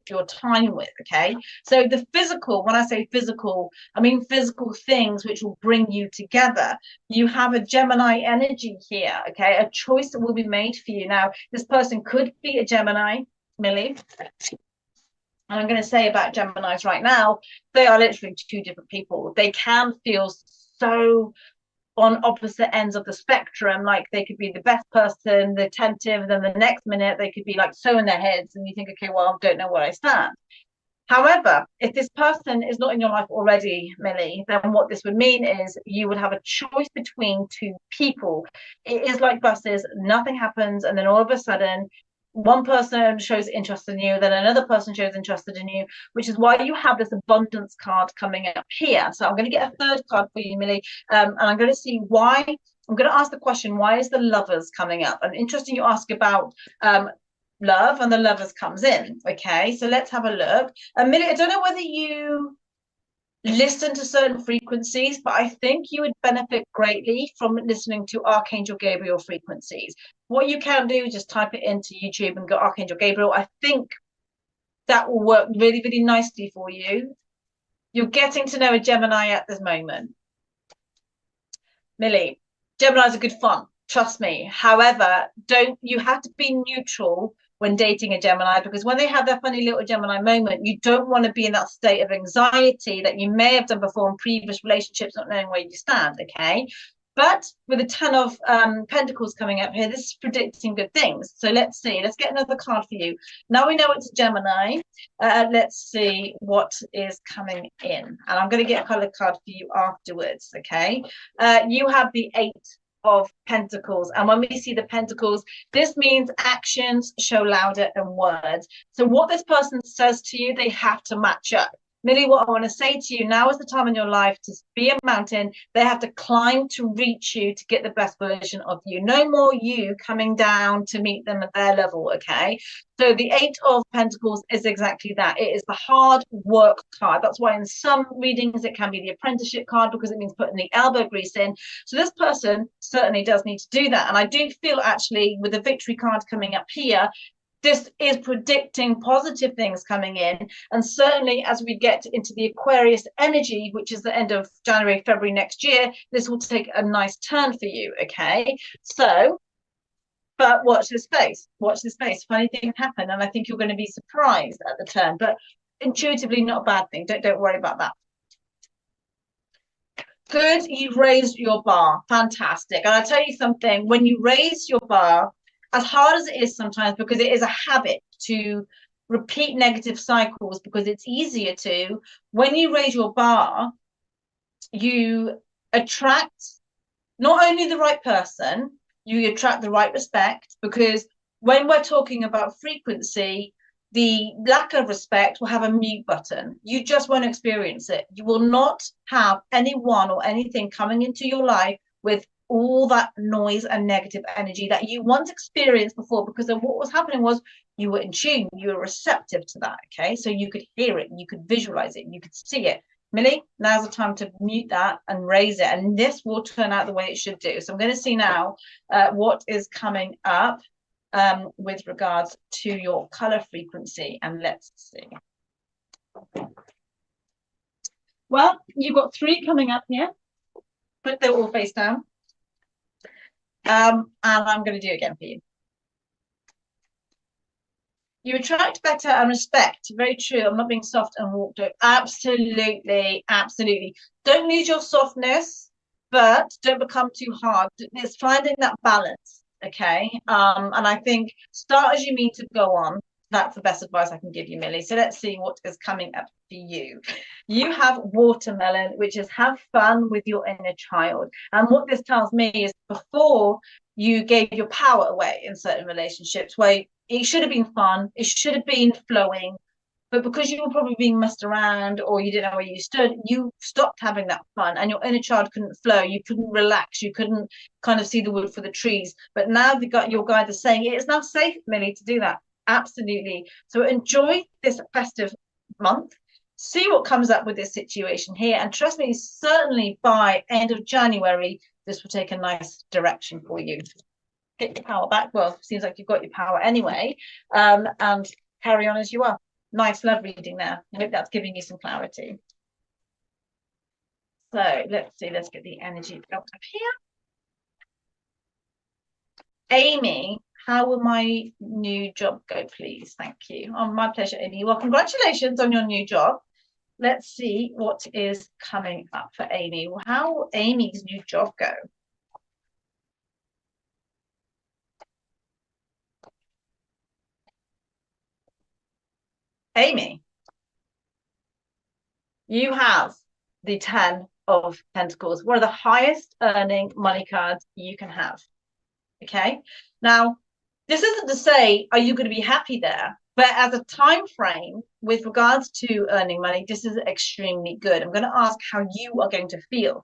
your time with. Okay, so the physical, when I say physical, I mean physical things which will bring you together. You have a Gemini energy here. Okay, a choice that will be made for you. Now, this person could be a Gemini, Millie. And I'm going to say about Geminis right now, they are literally two different people. They can feel so on opposite ends of the spectrum, like they could be the best person, the attentive, and then the next minute they could be like so in their heads, and you think, okay, well, I don't know where I stand. However, if this person is not in your life already, Millie, then what this would mean is you would have a choice between two people. It is like buses, nothing happens, and then all of a sudden one person shows interest in you, then another person shows interest in you, which is why you have this abundance card coming up here. So I'm going to get a third card for you, Millie, and I'm going to see why. I'm going to ask the question, why is the Lovers coming up? And interesting you ask about love, and the Lovers comes in. Okay, so let's have a look. Millie, I don't know whether you listen to certain frequencies, but I think you would benefit greatly from listening to Archangel Gabriel frequencies. What you can do is just type it into YouTube and go Archangel Gabriel. I think that will work really, really nicely for you. You're getting to know a Gemini at this moment. Millie, Geminis are good fun, trust me. However, you have to be neutral when dating a Gemini, because when they have their funny little Gemini moment, you don't want to be in that state of anxiety that you may have done before in previous relationships, not knowing where you stand. Okay, but with the 10 of Pentacles coming up here, this is predicting good things. So let's see. Let's get another card for you. Now we know it's a Gemini. Let's see what is coming in. And I'm going to get a color card for you afterwards. Okay. You have the 8 of Pentacles, and when we see the Pentacles, this means actions show louder than words. So what this person says to you, they have to match up. Millie, what I want to say to you, now is the time in your life to be a mountain. They have to climb to reach you to get the best version of you. No more you coming down to meet them at their level. Okay, so the 8 of Pentacles is exactly that. It is the hard work card. That's why in some readings it can be the apprenticeship card, because it means putting the elbow grease in. So this person certainly does need to do that. And I do feel actually with the victory card coming up here, this is predicting positive things coming in. And certainly as we get into the Aquarius energy, which is the end of January, February next year, this will take a nice turn for you. Okay, so But watch this space. Watch this space. Funny thing happen, and I think you're going to be surprised at the turn. But intuitively, not a bad thing. Don't worry about that. Good, you've raised your bar. Fantastic. And I'll tell you something, when you raise your bar, as hard as it is sometimes, because it is a habit to repeat negative cycles, because it's easier to, when you raise your bar, you attract not only the right person, you attract the right respect, because when we're talking about frequency, the lack of respect will have a mute button. You just won't experience it. You will not have anyone or anything coming into your life with all that noise and negative energy that you once experienced before, because then what was happening was you were in tune, you were receptive to that. Okay, so you could hear it, you could visualize it, you could see it. Millie, now's the time to mute that and raise it, and this will turn out the way it should do. So I'm going to see now what is coming up with regards to your color frequency, and let's see. Well, you've got 3 coming up here, but they're all face down. And I'm going to do it again for you. You attract better and respect. Very true. I'm not being soft and walked over. Absolutely, absolutely. Don't lose your softness, but don't become too hard. It's finding that balance. Okay. And I think start as you mean to go on. That's the best advice I can give you, Millie. So let's see what is coming up for you. You have watermelon, which is have fun with your inner child. And what this tells me is before you gave your power away in certain relationships where it should have been fun, it should have been flowing, but because you were probably being messed around or you didn't know where you stood, you stopped having that fun, and your inner child couldn't flow, you couldn't relax, you couldn't kind of see the wood for the trees. But now your guide is saying it is now safe, Millie, to do that. Absolutely. So enjoy this festive month, see what comes up with this situation here, and trust me, certainly by end of January this will take a nice direction for you. Get your power back. Well, seems like you've got your power anyway, and carry on as you are. Nice love reading there. I hope that's giving you some clarity. So let's see, let's get the energy up here. Amy, how will my new job go, please? Thank you. Oh, my pleasure, Amy. Well, congratulations on your new job. Let's see what is coming up for Amy. Well, how will Amy's new job go? Amy, you have the 10 of Pentacles, one of the highest earning money cards you can have. Okay, now this isn't to say are you going to be happy there, but as a time frame with regards to earning money, this is extremely good. I'm going to ask how you are going to feel.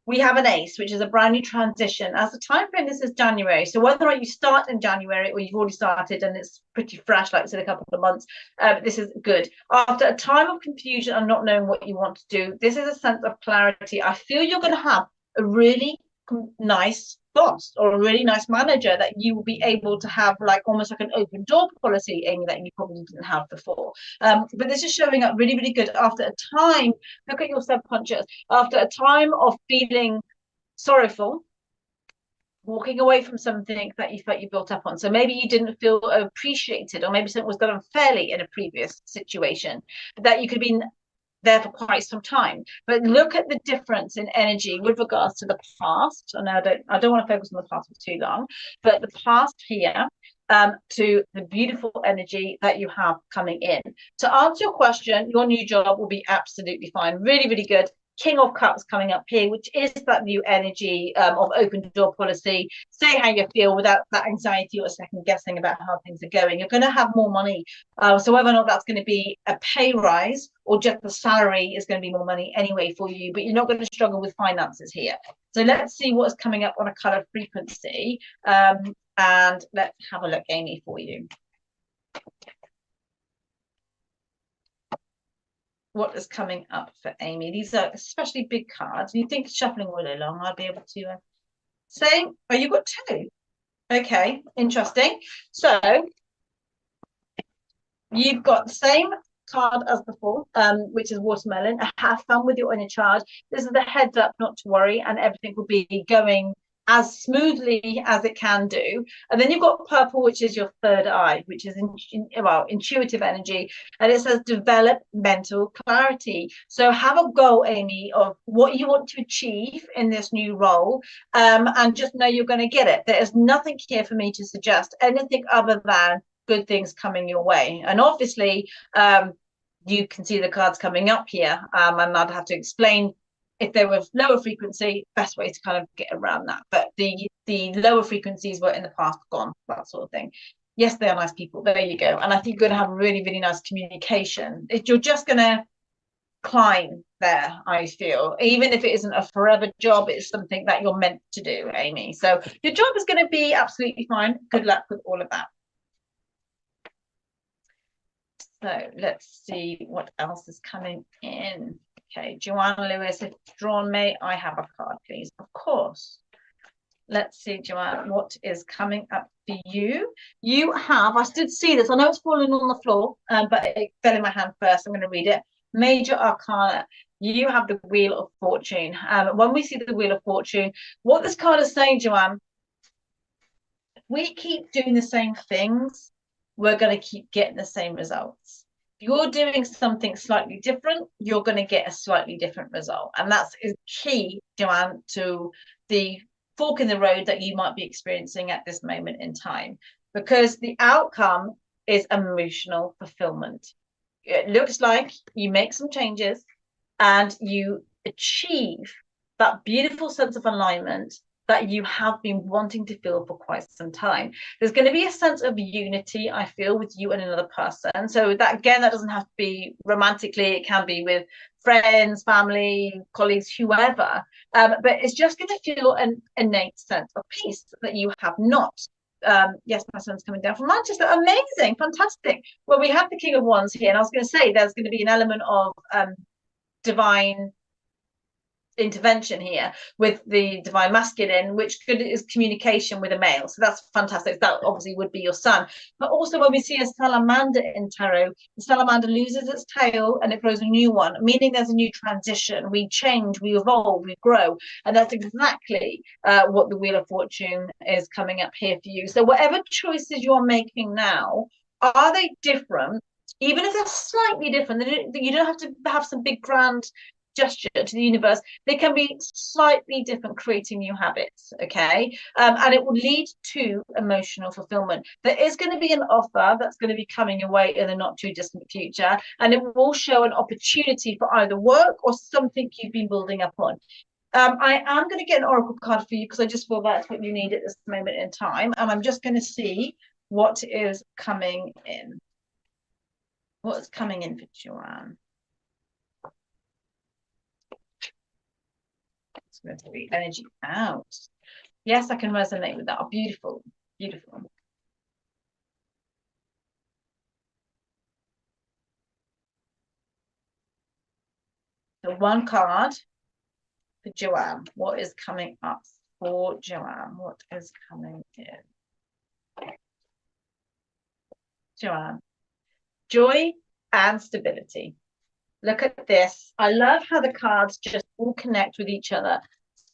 We have an ace, which is a brand new transition. As the time frame, this is January. So whether or not you start in January or you've already started and it's pretty fresh, like I said, a couple of months, this is good. After a time of confusion and not knowing what you want to do, this is a sense of clarity. I feel you're going to have a really nice boss or a really nice manager that you will be able to have like almost like an open door policy, Amy, that you probably didn't have before. But this is showing up really, really good after a time. Look at your subconscious. After a time of feeling sorrowful, walking away from something that you felt you built up on. So maybe you didn't feel appreciated, or maybe something was done unfairly in a previous situation, that you could have been there for quite some time. But look at the difference in energy with regards to the past. And I don't want to focus on the past for too long, but the past here to the beautiful energy that you have coming in. To answer your question, your new job will be absolutely fine. Really, really good. King of Cups coming up here, which is that new energy of open door policy. Say how you feel without that anxiety or second guessing about how things are going. You're going to have more money. So whether or not that's going to be a pay rise or just the salary is going to be more money anyway for you, but you're not going to struggle with finances here. So let's see what's coming up on a color frequency. And let's have a look, Amy, for you. What is coming up for Amy? These are especially big cards. You think shuffling all along, I'll be able to say, oh, you've got 2. Okay, interesting. So you've got the same card as before, which is watermelon. Have fun with your inner child. This is the heads up, not to worry, and everything will be going as smoothly as it can do. And then you've got purple, which is your third eye, which is well, intuitive energy. And it says develop mental clarity. So have a goal, Amy, of what you want to achieve in this new role, and just know you're going to get it. There is nothing here for me to suggest anything other than good things coming your way. And obviously, you can see the cards coming up here, and I'd have to explain if they were lower frequency, best way to kind of get around that. But the lower frequencies were in the past gone, that sort of thing. Yes, they are nice people. There you go. And I think you're going to have really, really nice communication. If you're just going to climb there, I feel, even if it isn't a forever job, it's something that you're meant to do, Amy. So your job is going to be absolutely fine. Good luck with all of that. So let's see what else is coming in. Okay, Joanna Lewis, if drawn, may I have a card, please? Of course. Let's see, Joanna, what is coming up for you? You have, I did see this, I know it's falling on the floor, but it fell in my hand first. I'm going to read it. Major Arcana. You have the Wheel of Fortune. When we see the Wheel of Fortune, what this card is saying, Joanne, if we keep doing the same things, we're going to keep getting the same results. If you're doing something slightly different, you're going to get a slightly different result. And that's key, Joanne, to the fork in the road that you might be experiencing at this moment in time, because the outcome is emotional fulfillment. It looks like you make some changes and you achieve that beautiful sense of alignment that you have been wanting to feel for quite some time. There's going to be a sense of unity, I feel, with you and another person. So that, again, that doesn't have to be romantically. It can be with friends, family, colleagues, whoever. But it's just going to feel an innate sense of peace that you have not. Yes, my son's coming down from Manchester. Amazing, fantastic. Well, we have the King of Wands here, and I was going to say there's going to be an element of divine intervention here with the divine masculine, which is communication with a male. So that's fantastic. That obviously would be your son. But also when we see a salamander in tarot, the salamander loses its tail and it grows a new one, meaning there's a new transition. We change, we evolve, we grow. And that's exactly what the Wheel of Fortune is coming up here for you. So whatever choices you're making now, are they different? Even if they're slightly different, you don't have to have some big grand gesture to the universe. They can be slightly different, creating new habits. Okay, and it will lead to emotional fulfillment. There is going to be an offer that's going to be coming your way in the not too distant future, and it will show an opportunity for either work or something you've been building up on. I am going to get an oracle card for you because I just feel that's what you need at this moment in time, and I'm just going to see what is coming in. What's coming in for Joanne? Going to be energy out. Yes, I can resonate with that. Oh, beautiful, beautiful. So one card for Joanne. What is coming up for Joanne? What is coming in? Joanne, joy and stability. Look at this. I love how the cards just all connect with each other.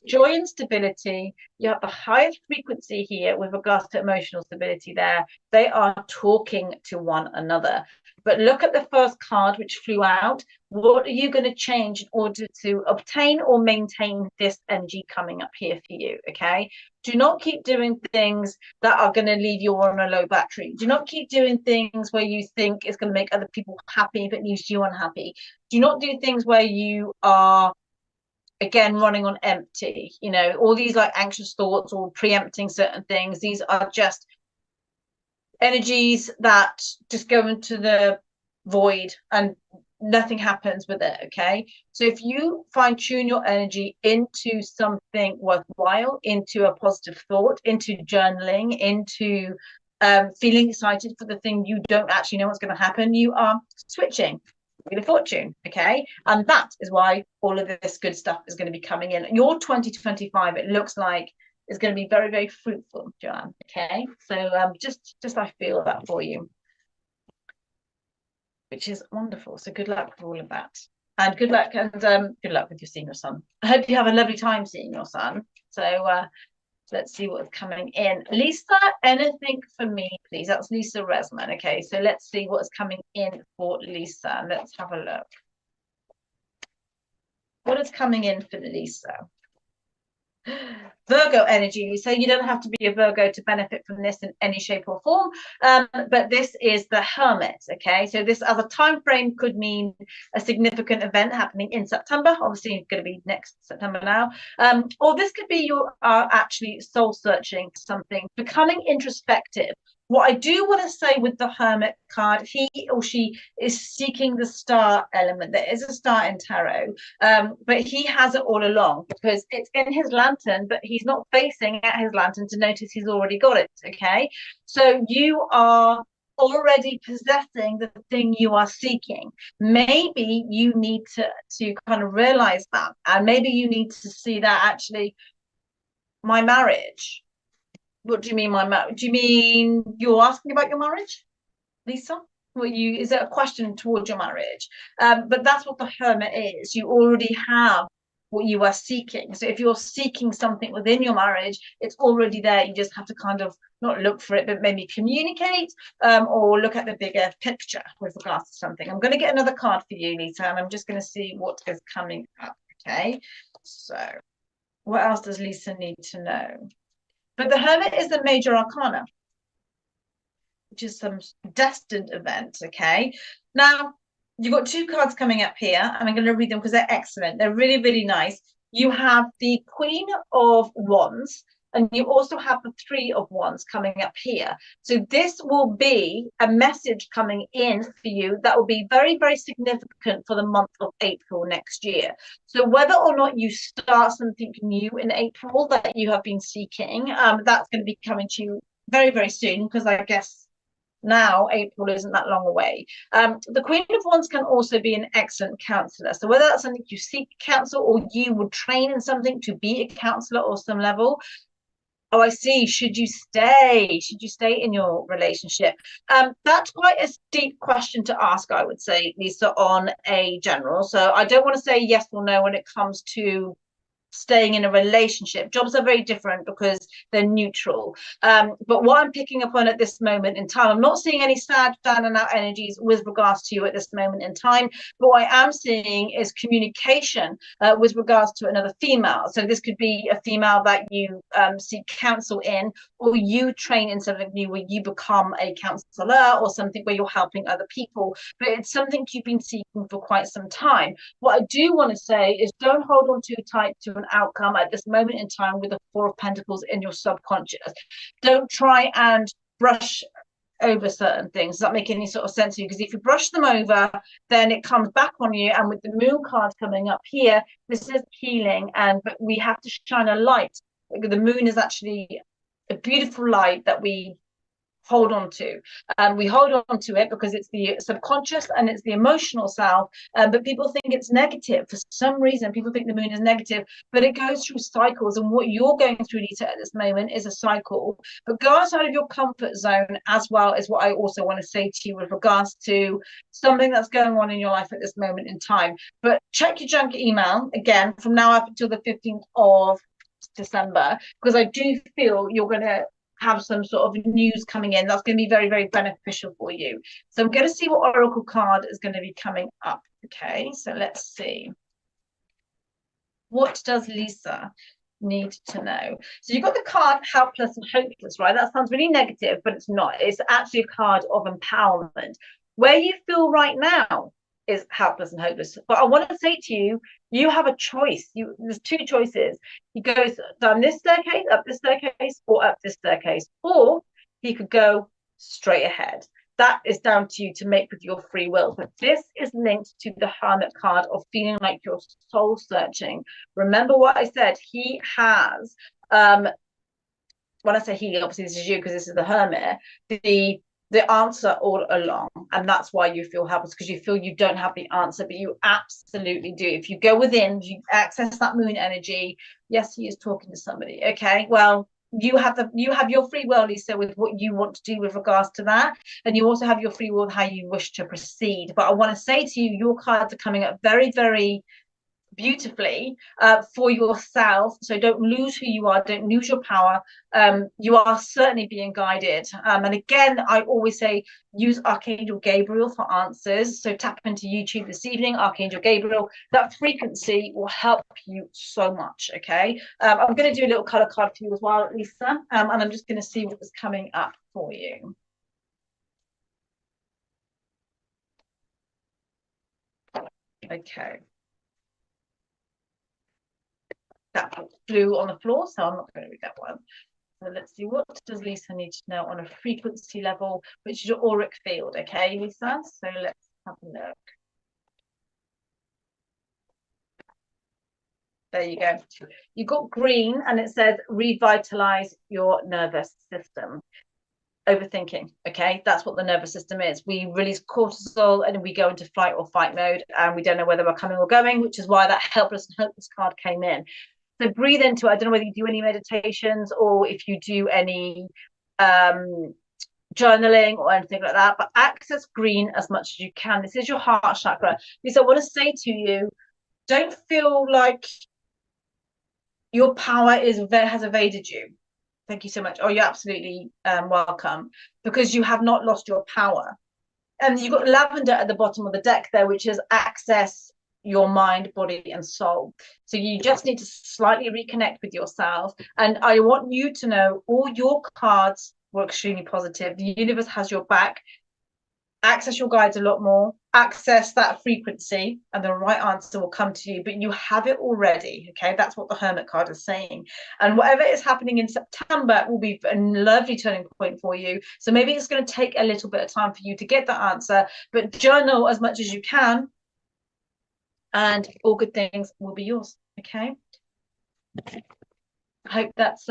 Joy and stability. You have the highest frequency here with regards to emotional stability there. They are talking to one another. But look at the first card which flew out. What are you going to change in order to obtain or maintain this energy coming up here for you? Okay. Do not keep doing things that are going to leave you on a low battery. Do not keep doing things where you think it's going to make other people happy but leaves you unhappy. Do not do things where you are, again, running on empty, you know, all these like anxious thoughts or preempting certain things. These are just energies that just go into the void and nothing happens with it. Okay, so if you fine tune your energy into something worthwhile, into a positive thought, into journaling, into feeling excited for the thing you don't actually know what's going to happen, you are switching Wheel of Fortune. Okay, and that is why all of this good stuff is going to be coming in. Your 2025, it looks like, is going to be very, very fruitful, Joanne. Okay, so just I feel that for you, which is wonderful. So good luck with all of that, and good luck with you seeing your son. I hope you have a lovely time seeing your son. So Let's see what's coming in. Lisa, anything for me, please? That's Lisa Resman. Okay, so let's see what's coming in for Lisa. Let's have a look. What is coming in for Lisa? Virgo energy. So you don't have to be a Virgo to benefit from this in any shape or form, but this is the Hermit. Okay, so this as a time frame could mean a significant event happening in September. Obviously it's going to be next September now, or this could be you are actually soul searching something, becoming introspective. What I do want to say with the Hermit card, he or she is seeking the star element. There is a star in tarot, but he has it all along because it's in his lantern, but he's not facing at his lantern to notice he's already got it. Okay, so you are already possessing the thing you are seeking. Maybe you need to kind of realize that, and maybe you need to see that actually my marriage. What do you mean, my marriage? Do you mean you're asking about your marriage, Lisa? Is it a question towards your marriage? But that's what the Hermit is. You already have what you are seeking. So if you're seeking something within your marriage, it's already there. You just have to kind of not look for it, but maybe communicate, or look at the bigger picture with regards to something. I'm going to get another card for you, Lisa, and I'm just going to see what is coming up. Okay, so what else does Lisa need to know? But the Hermit is the major arcana, which is some destined event. Okay, now you've got two cards coming up here, and I'm going to read them because they're excellent. They're really, really nice. You have the Queen of Wands, and you also have the Three of Wands coming up here. So this will be a message coming in for you that will be very, very significant for the month of April next year. So whether or not you start something new in April that you have been seeking, that's going to be coming to you very, very soon, because I guess now April isn't that long away. The Queen of Wands can also be an excellent counselor. So whether that's something you seek counsel, or you would train in something to be a counselor or some level. Oh, I see. Should you stay? Should you stay in your relationship? That's quite a deep question to ask, I would say, Lisa, on a general. So I don't want to say yes or no when it comes to staying in a relationship. Jobs are very different because they're neutral. But what I'm picking up on at this moment in time, I'm not seeing any sad down and out energies with regards to you at this moment in time. But what I am seeing is communication with regards to another female. So this could be a female that you seek counsel in, or you train in something new where you become a counselor, or something where you're helping other people. But it's something you've been seeking for quite some time. What I do want to say is don't hold on too tight to an outcome at this moment in time with the Four of Pentacles in your subconscious. Don't try and brush over certain things. Does that make any sort of sense to you? Because if you brush them over, then it comes back on you. And with the Moon card coming up here, this is healing, but we have to shine a light. The Moon is actually a beautiful light that we hold on to. We hold on to it because it's the subconscious and it's the emotional self, but people think it's negative. For some reason, people think the Moon is negative, but it goes through cycles, and what you're going through, Lisa, at this moment is a cycle. But go outside of your comfort zone, as well as what I also want to say to you with regards to something that's going on in your life at this moment in time. But check your junk email again from now up until the 15th of December, because I do feel you're going to have some sort of news coming in that's going to be very, very beneficial for you. So I'm going to see what oracle card is going to be coming up. Okay, so let's see. What does Lisa need to know? So you've got the card helpless and hopeless, right? That sounds really negative, but it's not. It's actually a card of empowerment. Where you feel right now is helpless and hopeless. But I want to say to you, you have a choice. There's two choices. He goes down this staircase, up this staircase, or up this staircase, or he could go straight ahead. That is down to you to make with your free will. But this is linked to the Hermit card of feeling like you're soul searching. Remember what I said. He has, when I say he, obviously this is you because this is the Hermit, the answer all along, and that's why you feel helpless, because you feel you don't have the answer, but you absolutely do. If you go within, you access that Moon energy. Yes, he is talking to somebody. Okay, well, you have your free will, Lisa, with what you want to do with regards to that, and you also have your free will how you wish to proceed. But I want to say to you, your cards are coming up very, very beautifully for yourself. So don't lose who you are, don't lose your power. You are certainly being guided. And again, I always say use Archangel Gabriel for answers. So tap into YouTube this evening, Archangel Gabriel. That frequency will help you so much. Okay. I'm going to do a little color card for you as well, Lisa. And I'm just going to see what was coming up for you. Okay. That flew on the floor, so I'm not going to read that one. So let's see, what does Lisa need to know on a frequency level, which is your auric field, okay, Lisa? So let's have a look. There you go. You got green, and it says revitalize your nervous system. Overthinking, okay, that's what the nervous system is. We release cortisol and we go into flight or fight mode, and we don't know whether we're coming or going, which is why that helpless and hopeless card came in. So breathe into it. I don't know whether you do any meditations or if you do any journaling or anything like that, but access green as much as you can. This is your heart chakra. Lisa, I want to say to you, don't feel like your power has evaded you. Thank you so much. Oh, you're absolutely welcome, because you have not lost your power. And you've got lavender at the bottom of the deck there, which is access your mind, body, and soul. So you just need to slightly reconnect with yourself. And I want you to know all your cards were extremely positive. The universe has your back. Access your guides a lot more, access that frequency, and the right answer will come to you. But you have it already. Okay, that's what the Hermit card is saying. And whatever is happening in September will be a lovely turning point for you. So maybe it's going to take a little bit of time for you to get that answer, but journal as much as you can, and all good things will be yours. Okay, I hope that's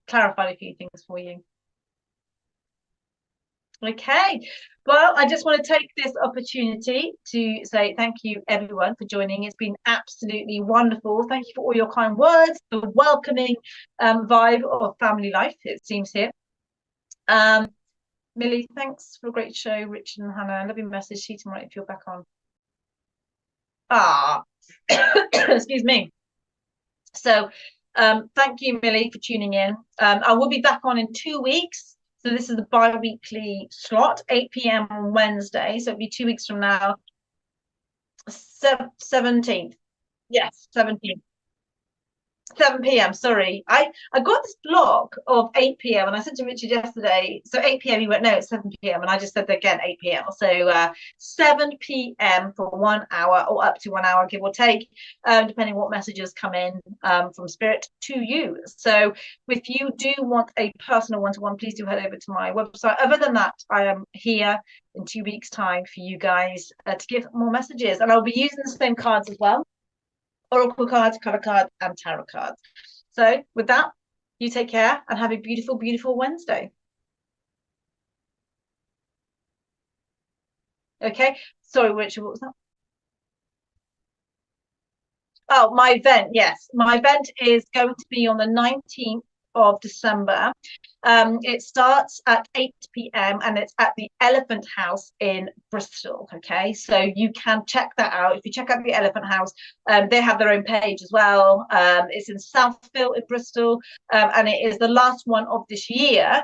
clarified a few things for you. Okay, well, I just want to take this opportunity to say thank you, everyone, for joining. It's been absolutely wonderful. Thank you for all your kind words, the welcoming vibe of family life, it seems here. Millie, thanks for a great show. Richard and Hannah, I love your message. See you tomorrow if you're back on. Excuse me. So thank you, Millie, for tuning in. I will be back on in 2 weeks. So this is the bi-weekly slot, 8 p.m. on Wednesday. So it'll be 2 weeks from now. 17th. Yes, 17th. 7 p.m. Sorry, I got this block of 8 p.m. and I said to Richard yesterday, so 8 p.m. he went, no, it's 7 p.m. and I just said again 8 p.m. So 7 p.m. for 1 hour or up to 1 hour, give or take, depending what messages come in from Spirit to you. So if you do want a personal one-to-one, please do head over to my website. Other than that, I am here in 2 weeks' time for you guys to give more messages, and I'll be using the same cards as well. Oracle cards, color cards, and tarot cards. So with that, you take care and have a beautiful, beautiful Wednesday. Okay. Sorry, Richard, what was that? Oh, my event. Yes, my event is going to be on the 19th of December. It starts at 8 p.m. and it's at the Elephant House in Bristol. Okay, so you can check that out. If you check out the Elephant House, they have their own page as well. It's in Southfield in Bristol, and it is the last one of this year.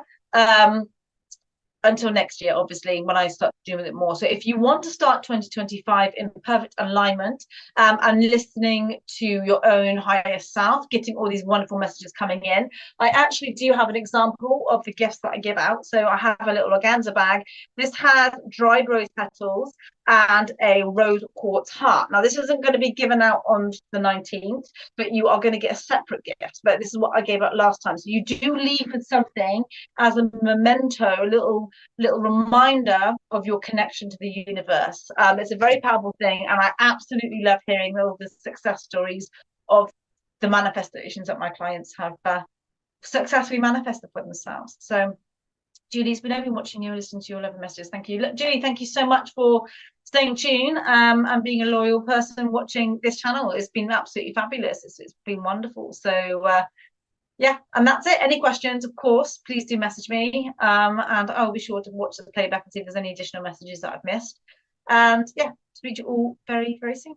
Until next year, obviously, when I start doing it more. So if you want to start 2025 in perfect alignment and listening to your own higher self, getting all these wonderful messages coming in, I actually do have an example of the gifts that I give out. So I have a little organza bag. This has dried rose petals and a rose quartz heart. Now, this isn't going to be given out on the 19th, but you are going to get a separate gift. But this is what I gave out last time. So you do leave with something as a memento, a little reminder of your connection to the universe. It's a very powerful thing, and I absolutely love hearing all the success stories of the manifestations that my clients have successfully manifested for themselves. So Julie's been over watching you and listening to your lovely messages. Thank you. Julie, thank you so much for staying tuned and being a loyal person watching this channel. It's been absolutely fabulous. It's been wonderful. So yeah, and that's it. Any questions, of course, please do message me, and I'll be sure to watch the playback and see if there's any additional messages that I've missed. And yeah, speak to you all very, very soon.